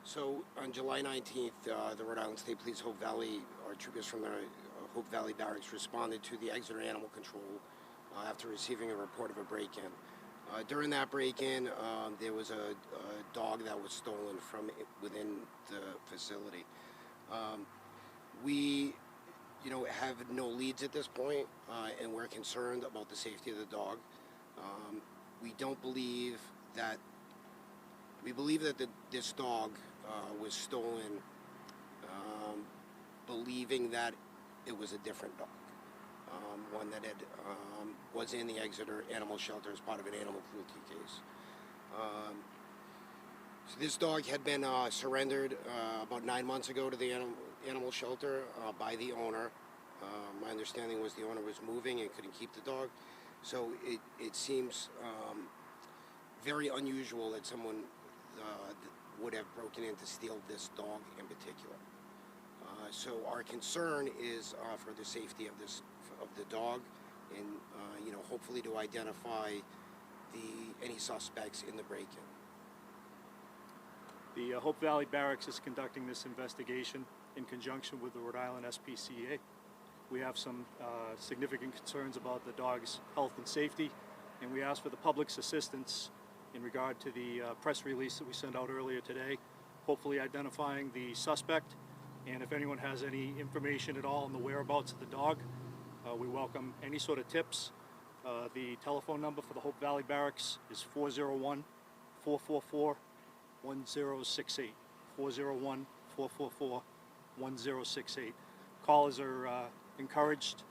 So on July 19th, the Rhode Island State Police Hope Valley, our troopers from the Hope Valley Barracks responded to the Exeter Animal Control after receiving a report of a break-in. During that break-in, there was a dog that was stolen from within the facility. We, have no leads at this point, and we're concerned about the safety of the dog. We believe that this dog was stolen, believing that it was a different dog, one that was in the Exeter Animal Shelter as part of an animal cruelty case. So this dog had been surrendered about 9 months ago to the animal shelter by the owner. My understanding was the owner was moving and couldn't keep the dog. So it seems very unusual that someone would have broken in to steal this dog in particular. So our concern is for the safety of the dog, and hopefully to identify any suspects in the break-in. The Hope Valley Barracks is conducting this investigation in conjunction with the Rhode Island SPCA. We have some significant concerns about the dog's health and safety, and we ask for the public's assistance in regard to the press release that we sent out earlier today, hopefully identifying the suspect. And if anyone has any information at all on the whereabouts of the dog, we welcome any sort of tips. The telephone number for the Hope Valley Barracks is 401-444-1068. 401-444-1068. Callers are encouraged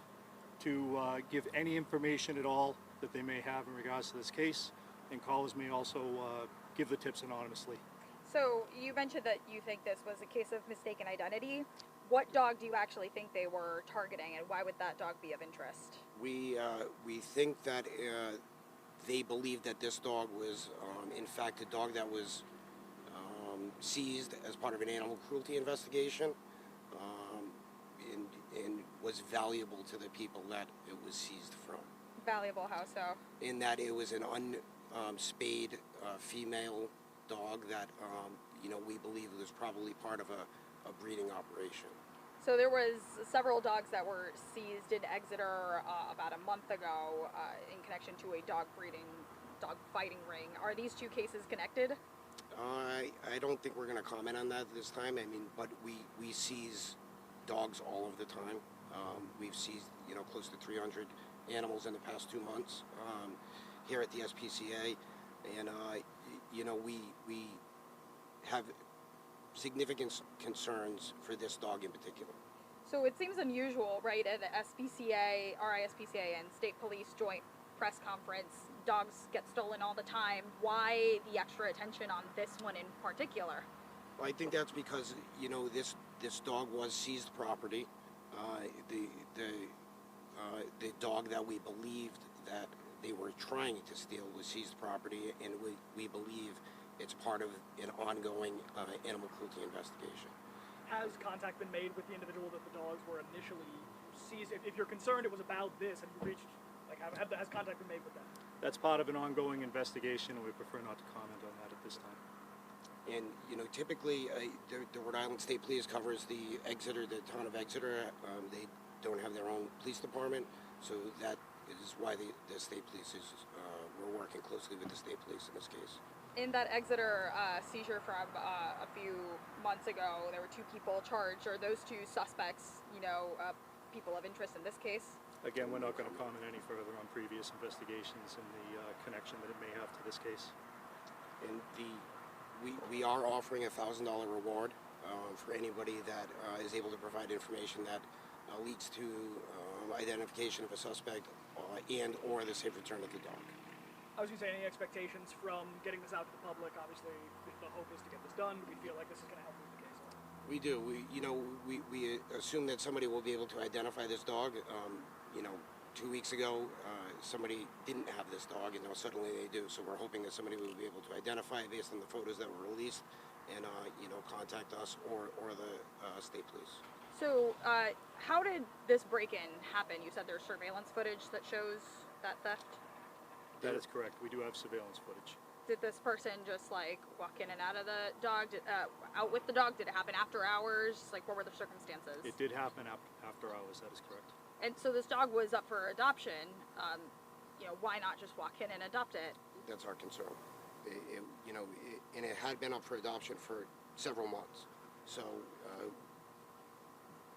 to give any information at all that they may have in regards to this case, and callers may also give the tips anonymously. So you mentioned that you think this was a case of mistaken identity. What dog do you actually think they were targeting, and why would that dog be of interest? We think that they believe that this dog was, in fact, a dog that was seized as part of an animal cruelty investigation, and was valuable to the people that it was seized from. Valuable, how so? In that it was an unspayed female dog that we believe was probably part of a breeding operation. So there was several dogs that were seized in Exeter about a month ago in connection to a dog fighting ring. Are these two cases connected? I don't think we're going to comment on that this time. I mean, but we seize dogs all of the time. We've seized close to 300 animals in the past 2 months here at the SPCA, and we have significant concerns for this dog in particular. So it seems unusual, right, at the SPCA, RISPCA, and State Police joint press conference, dogs get stolen all the time. Why the extra attention on this one in particular? Well, I think that's because this dog was seized property. The dog that we believed that they were trying to steal was seized property, and we believe it's part of an ongoing animal cruelty investigation. Has contact been made with the individual that the dogs were initially seized? If you're concerned it was about this, and you reached, has contact been made with them? That's part of an ongoing investigation, and we prefer not to comment on that at this time. And typically the Rhode Island State Police covers the town of Exeter. They don't have their own police department, so that is why the state police is we're working closely with the state police in this case. In that Exeter seizure from a few months ago, there were 2 people charged. Are those 2 suspects, people of interest in this case? Again, we're not going to comment any further on previous investigations and the connection that it may have to this case. And we are offering a $1,000 reward for anybody that is able to provide information that leads to identification of a suspect and or the safe return of the dog. I was going to say, any expectations from getting this out to the public? Obviously, the hope is to get this done. Do we feel like this is going to help move the case along? We do. We assume that somebody will be able to identify this dog. 2 weeks ago, somebody didn't have this dog, and now suddenly they do. So we're hoping that somebody will be able to identify it based on the photos that were released, and contact us or the state police. So how did this break-in happen? You said there's surveillance footage that shows that theft? That is correct. We do have surveillance footage. Did this person just like walk in and out of the dog? Out with the dog? Did it happen after hours? Like, what were the circumstances? It did happen after hours, that is correct. And so this dog was up for adoption. Why not just walk in and adopt it? That's our concern. And it had been up for adoption for several months. So,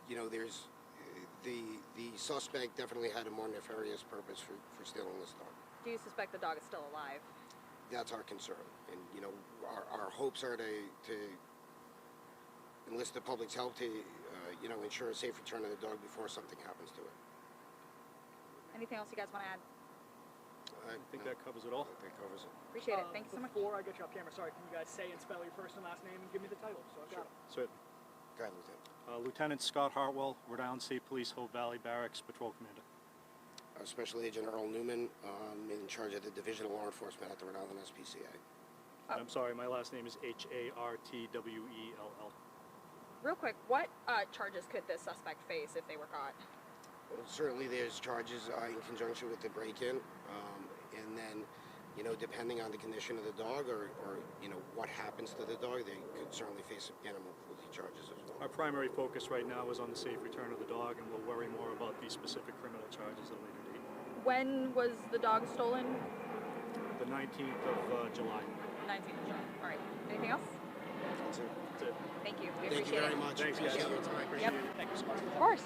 there's the suspect definitely had a more nefarious purpose for stealing this dog. Do you suspect the dog is still alive? That's our concern. And, our hopes are to enlist the public's help to, ensure a safe return of the dog before something happens to it. Anything else you guys want to add? I think that covers it all. That covers it. Appreciate it. Thank you so much. Before I get you off camera, sorry, can you guys say and spell your first and last name and give me the title so I've got it? Certainly. Go ahead, Lieutenant. Lieutenant Scott Hartwell, Rhode Island State Police, Hope Valley Barracks, Patrol Commander. Special Agent Earl Newman, in charge of the Division of Law Enforcement at the Rhode Island SPCA. And I'm sorry, my last name is Hartwell. Real quick, what charges could this suspect face if they were caught? Well, certainly there's charges in conjunction with the break-in, and then, depending on the condition of the dog or what happens to the dog, they could certainly face animal cruelty charges as well. Our primary focus right now is on the safe return of the dog, and we'll worry more about these specific criminal charges at a later date. When was the dog stolen? The 19th of July. 19th of July. All right. Anything else? That's it. That's it. Thank you. We Thank you appreciate very it. much. Thanks, guys. Appreciate your time. Appreciate Yep. it. Thank you so much. Of course.